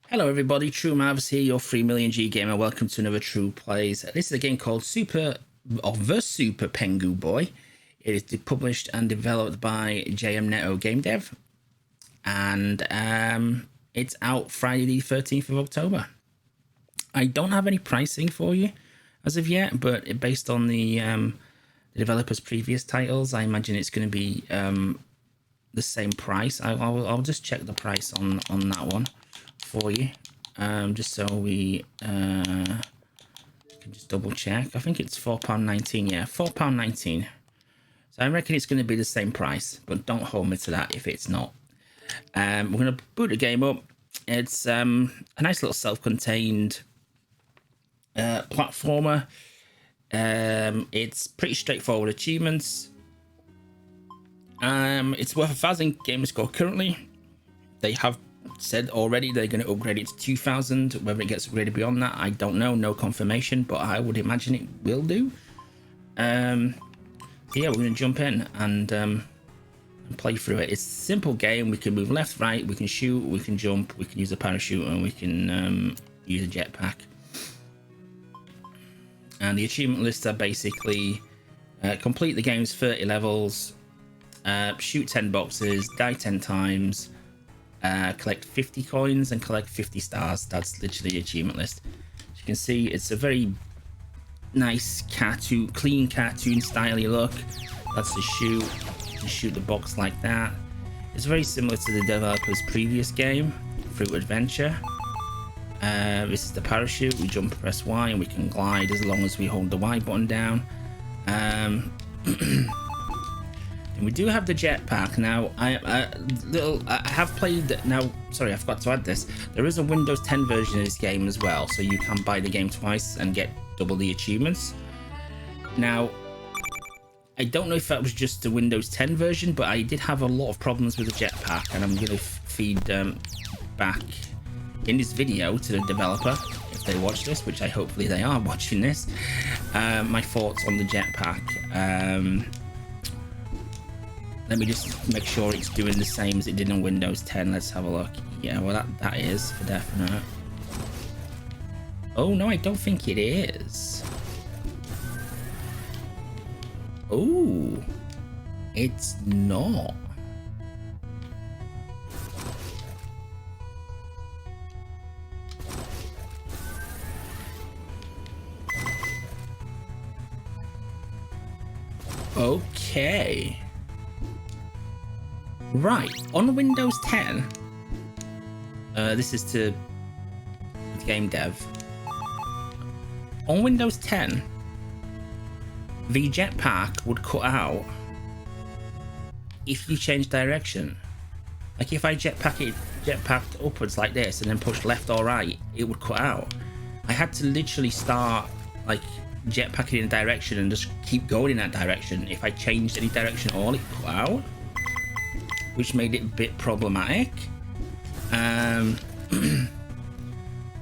Hello everybody, True Mavs here, your 3 million G gamer. Welcome to another True Plays. This is a game called The Super PenguBoy. It is published and developed by JM Netto Game Dev. And it's out Friday the 13th of October. I don't have any pricing for you as of yet, but based on the developer's previous titles, I imagine it's going to be the same price. I'll just check the price on that one for you, just so we can just double check. I think it's £4.19. Yeah, £4.19. So I reckon it's going to be the same price, but don't hold me to that if it's not. We're going to boot the game up. It's a nice little self-contained platformer. It's pretty straightforward achievements. It's worth 1,000 game score currently. They have said already they're going to upgrade it to 2,000. Whether it gets upgraded beyond that, I don't know. No confirmation, but I would imagine it will do. So yeah, we're going to jump in and play through it. It's a simple game. We can move left, right, we can shoot, we can jump, we can use a parachute, and we can use a jetpack. And the achievement lists are basically complete the game's 30 levels, shoot 10 boxes, die 10 times, collect 50 coins and collect 50 stars. That's literally the achievement list. As you can see, it's a very nice cartoon, clean cartoon styley look. That's the shoot. You shoot the box like that. It's very similar to the developer's previous game, Fruit Adventure. This is the parachute. We jump, press Y, and we can glide as long as we hold the Y button down. And we do have the jetpack now. I have played now. Sorry, I forgot to add this. There is a Windows 10 version of this game as well, so you can buy the game twice and get double the achievements. Now, I don't know if that was just the Windows 10 version, but I did have a lot of problems with the jetpack, and I'm going to feed back in this video to the developer if they watch this, which I hopefully they are watching this. My thoughts on the jetpack. Let me just make sure it's doing the same as it did on Windows 10. Let's have a look. Yeah, well that is for definite. Oh no, I don't think it is. Oh, it's not. Okay. Right, on Windows 10, this is to game dev. On Windows 10, the jetpack would cut out if you change direction. Like if I jetpacked upwards like this and then pushed left or right, it would cut out. I had to literally start like jetpacking in a direction and just keep going in that direction. If I changed any direction at all, it cut out, which made it a bit problematic.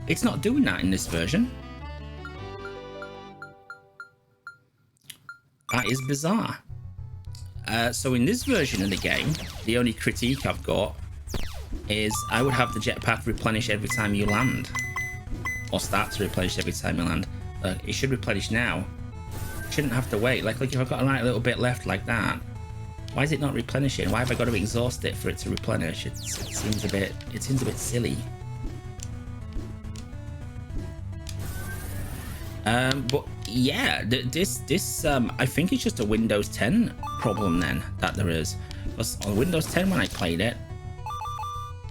It's not doing that in this version. That is bizarre. So in this version of the game, the only critique I've got is I would have the jetpack replenish every time you land, or start to replenish every time you land. It should replenish now. Shouldn't have to wait. Like if I've got a right little bit left like that, why is it not replenishing? Why have I got to exhaust it for it to replenish? It seems a bit silly. But yeah, this I think it's just a Windows 10 problem then that there is. Because on Windows 10 when I played it,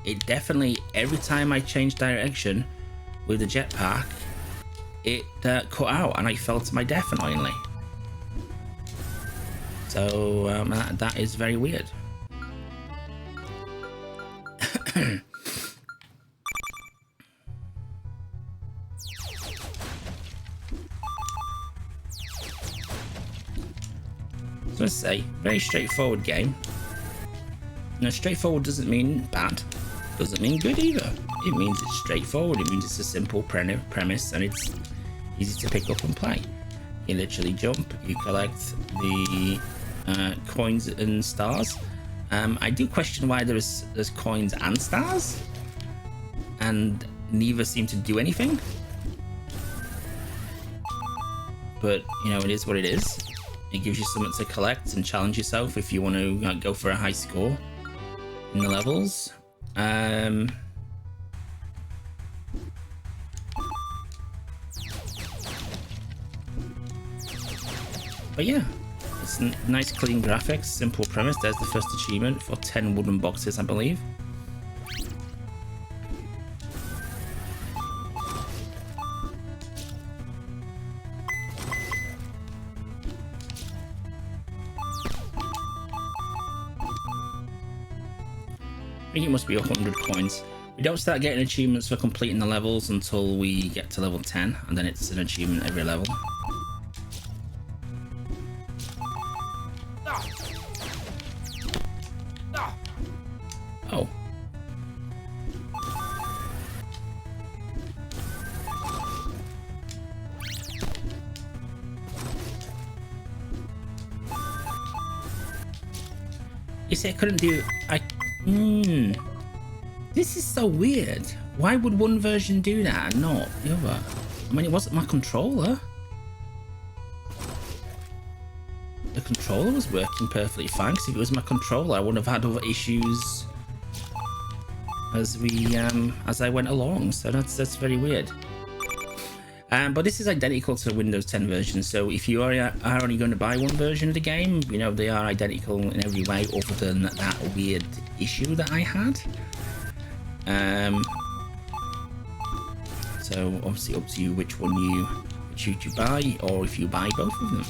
it definitely every time I changed direction with the jetpack, it cut out and I fell to my death annoyingly. So that is very weird. So let's say, very straightforward game. Now, straightforward doesn't mean bad, doesn't mean good either. It means it's straightforward. It means it's a simple premise and it's easy to pick up and play. You literally jump, you collect the coins and stars. I do question why there's coins and stars, and neither seem to do anything. But, you know, it is what it is. It gives you something to collect and challenge yourself if you want to go for a high score in the levels. But yeah, it's nice clean graphics, simple premise. There's the first achievement for 10 wooden boxes, I believe. I think it must be 100 coins. We don't start getting achievements for completing the levels until we get to level 10, and then it's an achievement every level. Oh. You see, I couldn't do... This is so weird. Why would one version do that and not the other? I mean, it wasn't my controller. The controller was working perfectly fine, because if it was my controller, I wouldn't have had other issues as I went along. So that's very weird. But this is identical to the Windows 10 version, so if you are only going to buy one version of the game, you know, they are identical in every way other than that weird issue that I had. So obviously up to you which one you choose to buy, or if you buy both of them.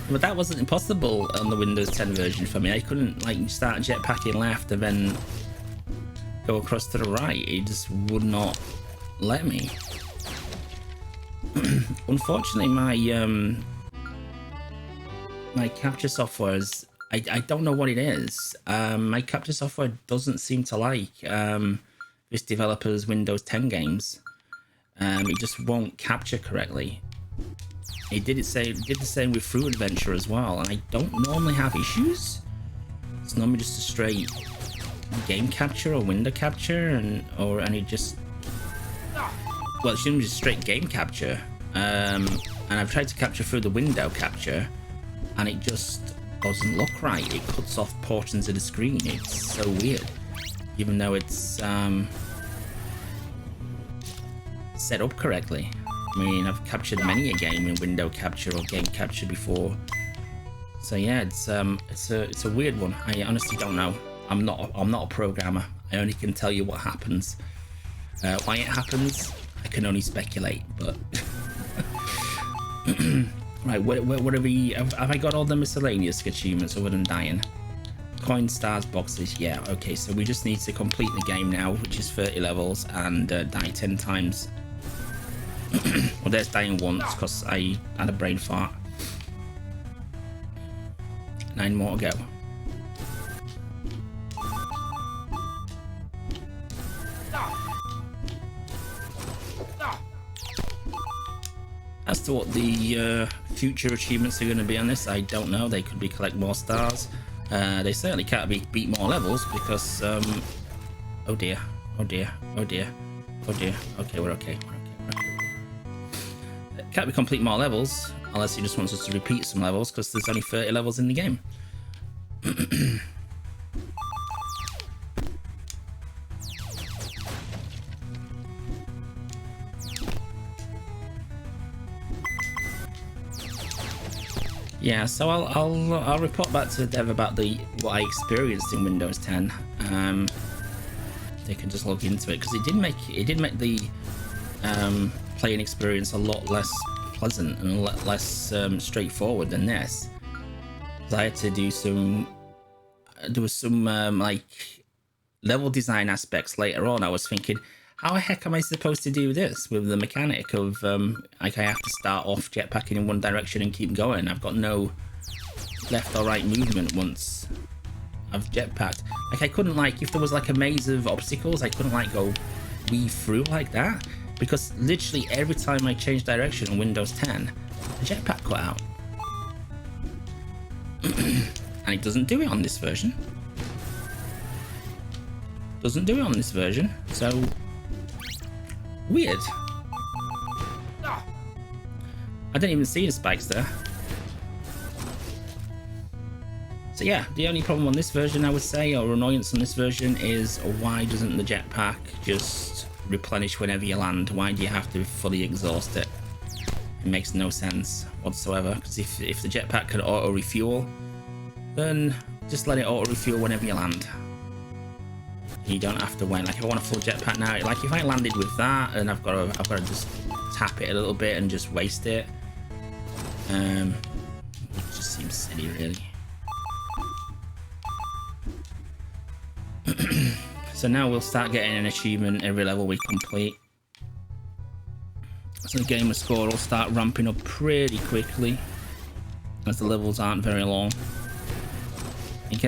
But that wasn't impossible on the Windows 10 version for me. I couldn't like start jetpacking left and then go across to the right. It just would not let me. Unfortunately, my capture software is... I don't know what it is. My capture software doesn't seem to like this developer's Windows 10 games. It just won't capture correctly. It did the same with Fruit Adventure as well, and I don't normally have issues. It's normally just a straight game capture or window capture, and it just... Well, it's usually just straight game capture. And I've tried to capture through the window capture, and it just doesn't look right. It cuts off portions of the screen. It's so weird, even though it's set up correctly. I mean, I've captured many a game in window capture or game capture before. So yeah, it's a weird one. I honestly don't know. I'm not a programmer. I only can tell you what happens. Why it happens, I can only speculate. But right, what are we? Have I got all the miscellaneous achievements other than dying? Coin, stars, boxes. Yeah. Okay. So we just need to complete the game now, which is 30 levels, and die 10 times. Well, there's dying once because I had a brain fart. 9 more to go. As to what the future achievements are going to be on this, I don't know. They could be collect more stars. They certainly can't be beat more levels because... oh dear, oh dear, oh dear, oh dear. Okay, we're okay. Can't be complete more levels unless he just wants us to repeat some levels, because there's only 30 levels in the game. Yeah, so I'll report back to the dev about what I experienced in Windows 10. They can just log into it, because it did make the playing experience a lot less pleasant and a lot less straightforward than this. I had to do some like level design aspects later on. I was thinking, how the heck am I supposed to do this with the mechanic of like I have to start off jetpacking in one direction and keep going. I've got no left or right movement once I've jetpacked. Like I couldn't, like, if there was like a maze of obstacles, I couldn't like go weave through like that, because literally every time I changed direction on Windows 10, the jetpack cut out. And it doesn't do it on this version. Doesn't do it on this version. So weird. I didn't even see the spikes there. So yeah, the only problem on this version, I would say, or annoyance on this version, is why doesn't the jetpack just replenish whenever you land? Why do you have to fully exhaust it? It makes no sense whatsoever, because if the jetpack can auto refuel, then just let it auto refuel whenever you land. You don't have to wait. Like if I want a full jetpack now, like if I landed with that and I've got to just tap it a little bit and just waste it, it just seems silly, really. So now we'll start getting an achievement every level we complete. So the gamer score will start ramping up pretty quickly as the levels aren't very long. I think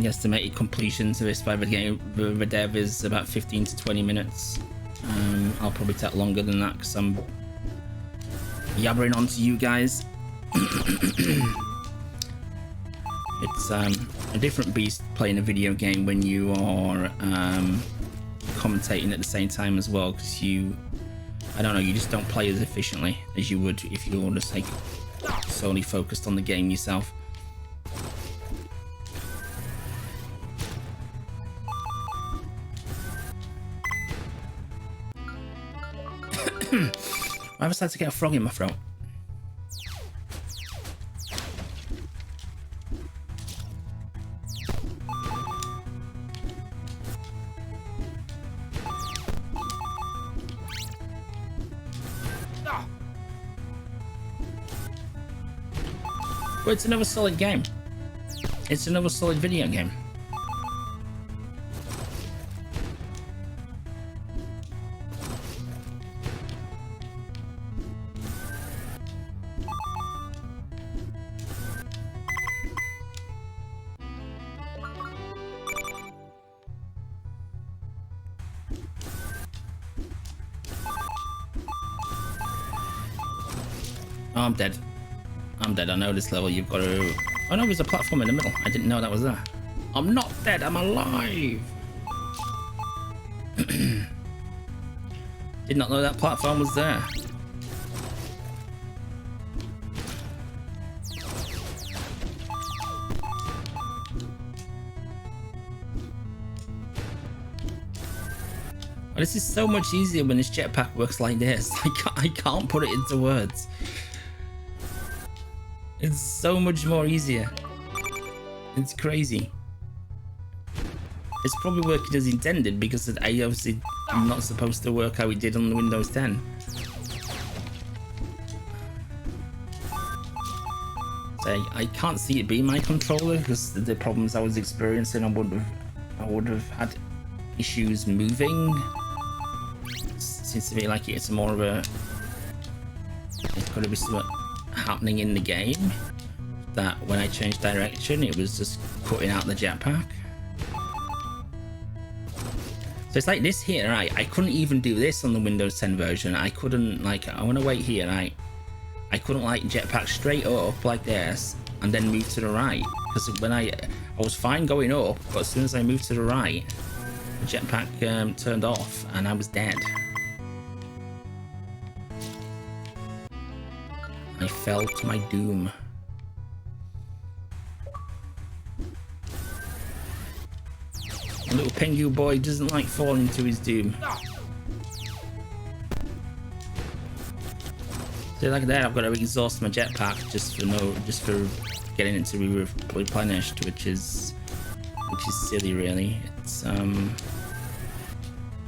estimated completion to this by the dev is about 15 to 20 minutes. I'll probably take longer than that because I'm yabbering on to you guys. It's a different beast playing a video game when you are commentating at the same time as well, because I don't know, you just don't play as efficiently as you would if you were just like solely focused on the game yourself. I've decided to get a frog in my throat. But it's another solid game. It's another solid video game. Oh, I'm dead. I'm dead. I know this level you've got to... Oh no, there's a platform in the middle. I didn't know that was there. I'm not dead, I'm alive! Did not know that platform was there. Oh, this is so much easier when this jetpack works like this. I can't put it into words. It's so much more easier. It's crazy. It's probably working as intended because I obviously am not supposed to work how it did on the Windows 10. So I can't see it being my controller because the problems I was experiencing, I would have had issues moving. It seems to me like it's more of a... It's got to be something happening in the game that when I changed direction it was just cutting out the jetpack. So it's like this here, right? I couldn't even do this on the Windows 10 version. I couldn't, like, I want to wait here, right? I couldn't like jetpack straight up like this and then move to the right, because when I was fine going up, but as soon as I moved to the right, the jetpack turned off and I was dead. I fell to my doom. A little PenguBoy doesn't like falling to his doom. So like that, I've got to exhaust my jetpack just for getting it to be replenished, which is silly, really. It's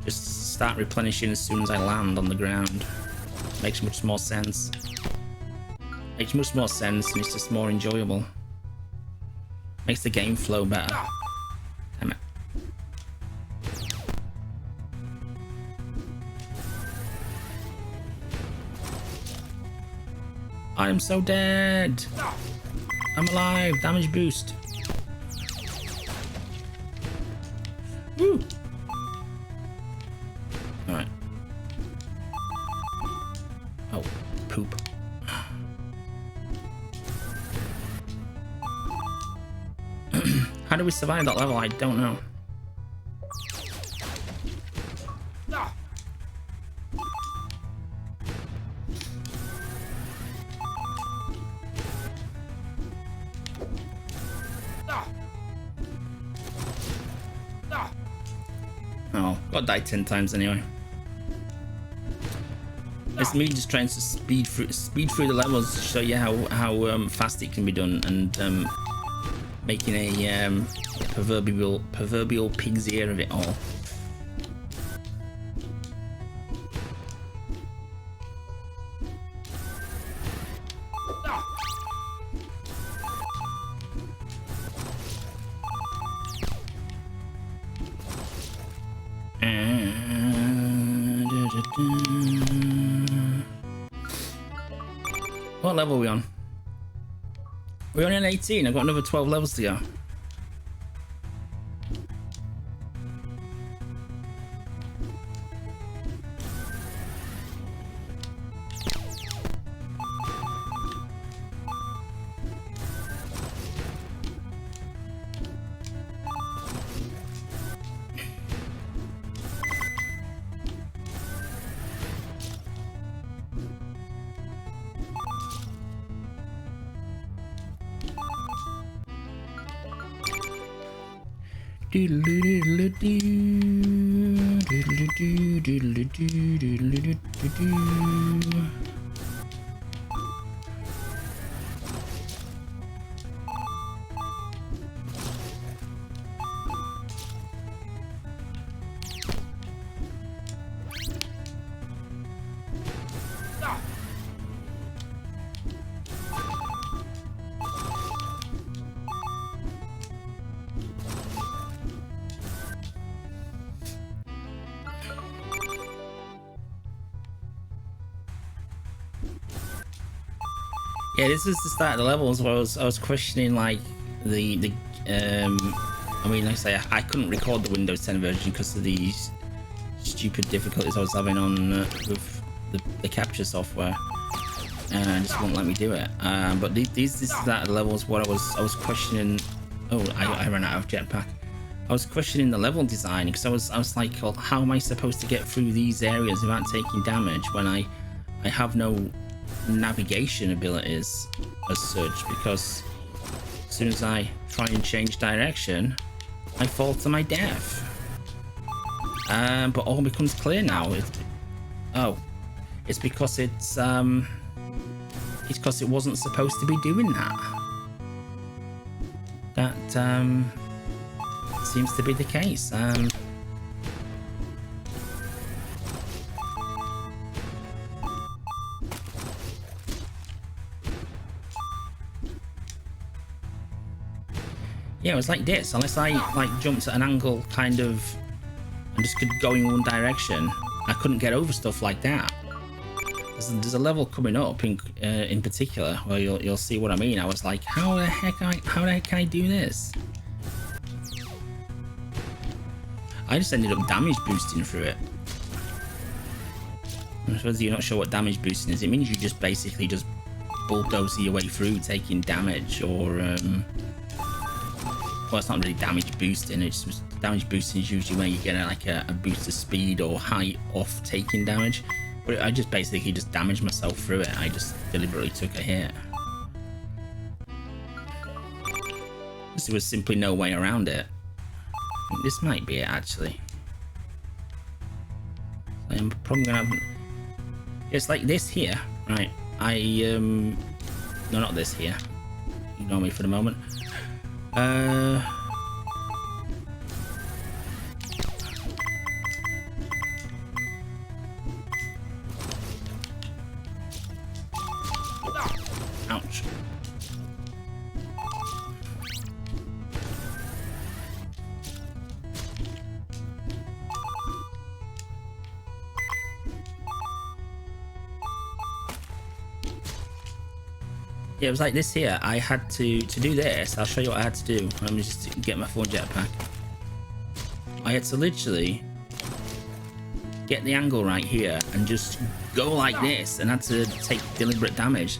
just start replenishing as soon as I land on the ground. Makes much more sense. Makes much more sense, and it's just more enjoyable. Makes the game flow better. Damn it. I am so dead. I'm alive. Damage boost. Woo. Alright. Oh, poop. How do we survive that level? I don't know. Oh, got died 10 times anyway. It's me just trying to speed through the levels to show you how fast it can be done, and making a proverbial pig's ear of it all. What level are we on? We're only on 18. I've got another 12 levels to go. Yeah, this is the start of the levels where I was questioning like the I mean, like I say, I couldn't record the Windows 10 version because of these stupid difficulties I was having on with the capture software, and it just wouldn't let me do it. But this is the start of the levels where I was questioning. Oh, I ran out of jetpack. I was questioning the level design because I was like, well, how am I supposed to get through these areas without taking damage when I have no navigation abilities as such, because as soon as I try and change direction I fall to my death. But all becomes clear now. It's because it's because it wasn't supposed to be doing that. That seems to be the case. Yeah, it was like this. Unless I like jumped at an angle kind of and just could go in one direction, I couldn't get over stuff like that. There's a level coming up in particular where you'll see what I mean. I was like, how the heck can I do this? I just ended up damage boosting through it. I suppose you're not sure what damage boosting is. It means you just basically just bulldoze your way through taking damage, or well, it's not really damage boosting. It's just, damage boosting is usually when you get like a boost of speed or height off taking damage. But I just basically just damaged myself through it. I just deliberately took a hit. There was simply no way around it. This might be it, actually. I'm probably gonna have... It's like this here, right? No, not this here. Ignore me for the moment. Ouch. Yeah, it was like this here. I had to do this. I'll show you what I had to do. Let me just get my full jetpack. I had to literally get the angle right here and just go like this, and had to take deliberate damage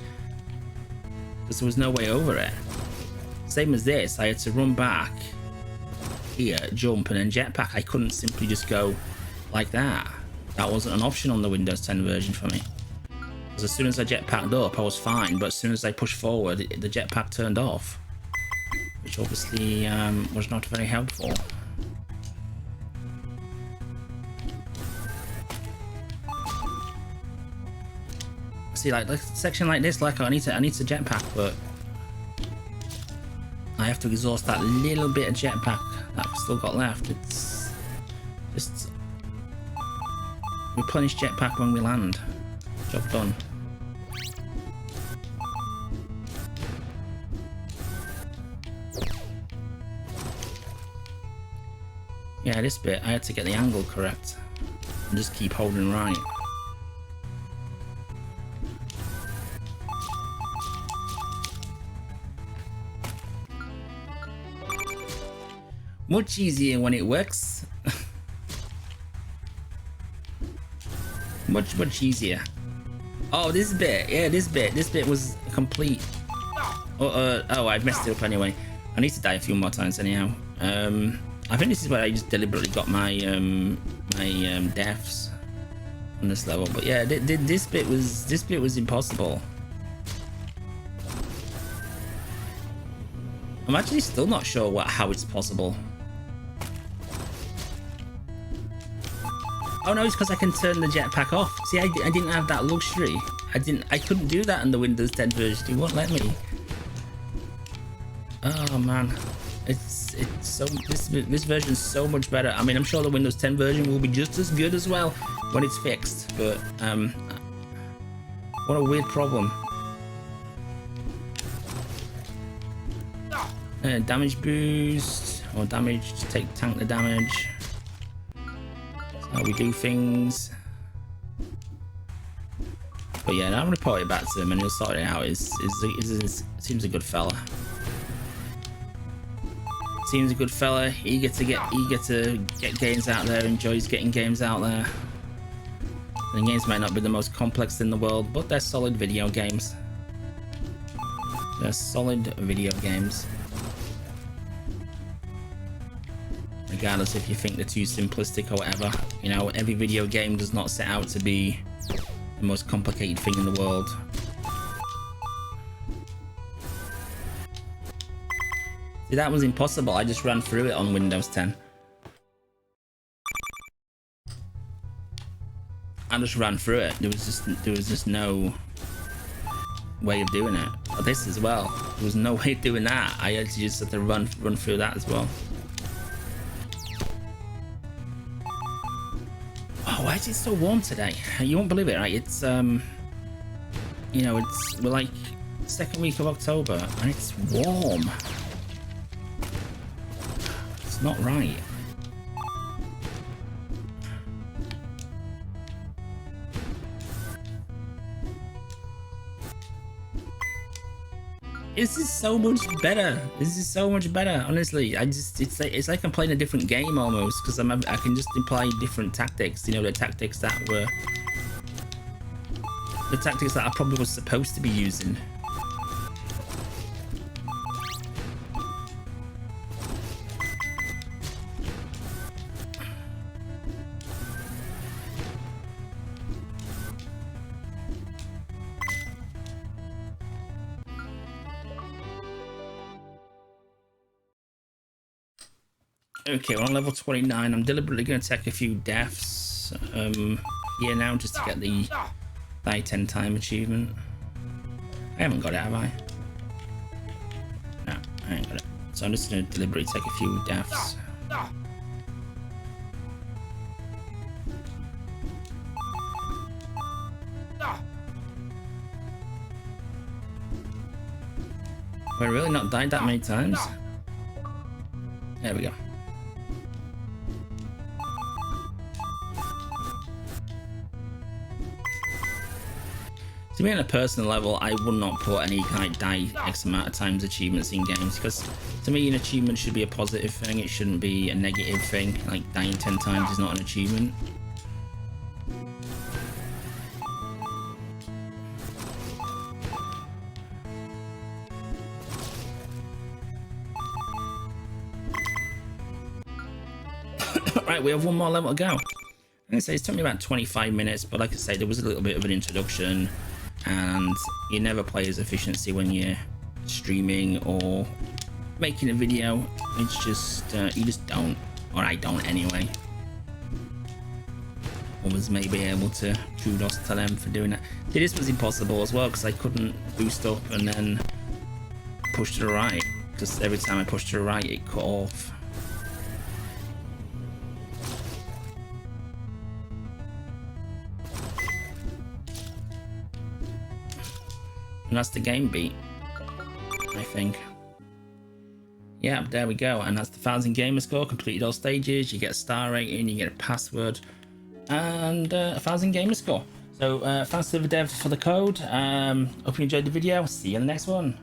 because there was no way over it. Same as this, I had to run back here, jump, and then jetpack. I couldn't simply just go like that. That wasn't an option on the Windows 10 version for me. Because as soon as I jetpacked up, I was fine, but as soon as I pushed forward, the jetpack turned off, which obviously was not very helpful. See, like a section like this, like I need to jetpack, but I have to exhaust that little bit of jetpack that I've still got left. It's just replenish jetpack when we land. Job done. Yeah, this bit I had to get the angle correct and just keep holding right. Much easier when it works. much easier. Oh, this bit, yeah, this bit was complete. Oh, I've messed it up anyway. I need to die a few more times anyhow. I think this is where I just deliberately got my deaths on this level. But yeah, this bit was impossible. I'm actually still not sure how it's possible. Oh no, it's because I can turn the jetpack off. See, I didn't have that luxury. I couldn't do that in the Windows 10 version. It won't let me. Oh man, it's so this version's so much better. I mean, I'm sure the Windows 10 version will be just as good as well when it's fixed. But what a weird problem. Damage boost or damage to tank the damage. How we do things. But yeah, I'll report it back to him and he'll sort it out. Seems a good fella. Seems a good fella. Eager to get games out there. Enjoys getting games out there. The games might not be the most complex in the world, but they're solid video games. They're solid video games. Regardless if you think they're too simplistic or whatever, you know, every video game does not set out to be the most complicated thing in the world. See, that was impossible. I just ran through it on Windows 10. I just ran through it. There was just no way of doing it. But this as well. There was no way of doing that. I actually just had to run through that as well. Oh, why is it so warm today? You won't believe it, right? It's you know, we're like second week of October and it's warm. It's not right. This is so much better. This is so much better. Honestly, it's like I'm playing a different game almost because I can just apply different tactics. You know, the tactics that I probably was supposed to be using. Okay, we're on level 29. I'm deliberately going to take a few deaths here now just to get the die 10 time achievement. I haven't got it, have I? No, I ain't got it. So I'm just going to deliberately take a few deaths. We're really not died that many times. There we go. To me, on a personal level, I would not put any kind of die X amount of times achievements in games because to me, an achievement should be a positive thing. It shouldn't be a negative thing. Like dying 10 times is not an achievement. Right, we have one more level to go. I'm gonna say it's took me about 25 minutes, but like I say, there was a little bit of an introduction, and you never play as efficiency when you're streaming or making a video. It's just you just don't, or I don't anyway. Others may be able to, kudos to them for doing that. See, this was impossible as well because I couldn't boost up and then push to the right, because every time I pushed to the right it cut off. And that's the game beat, I think. Yeah, there we go. And that's the 1000 gamer score. Completed all stages. You get a star rating. You get a password, and a 1000 gamer score. So thanks to the dev for the code. Hope you enjoyed the video. See you in the next one.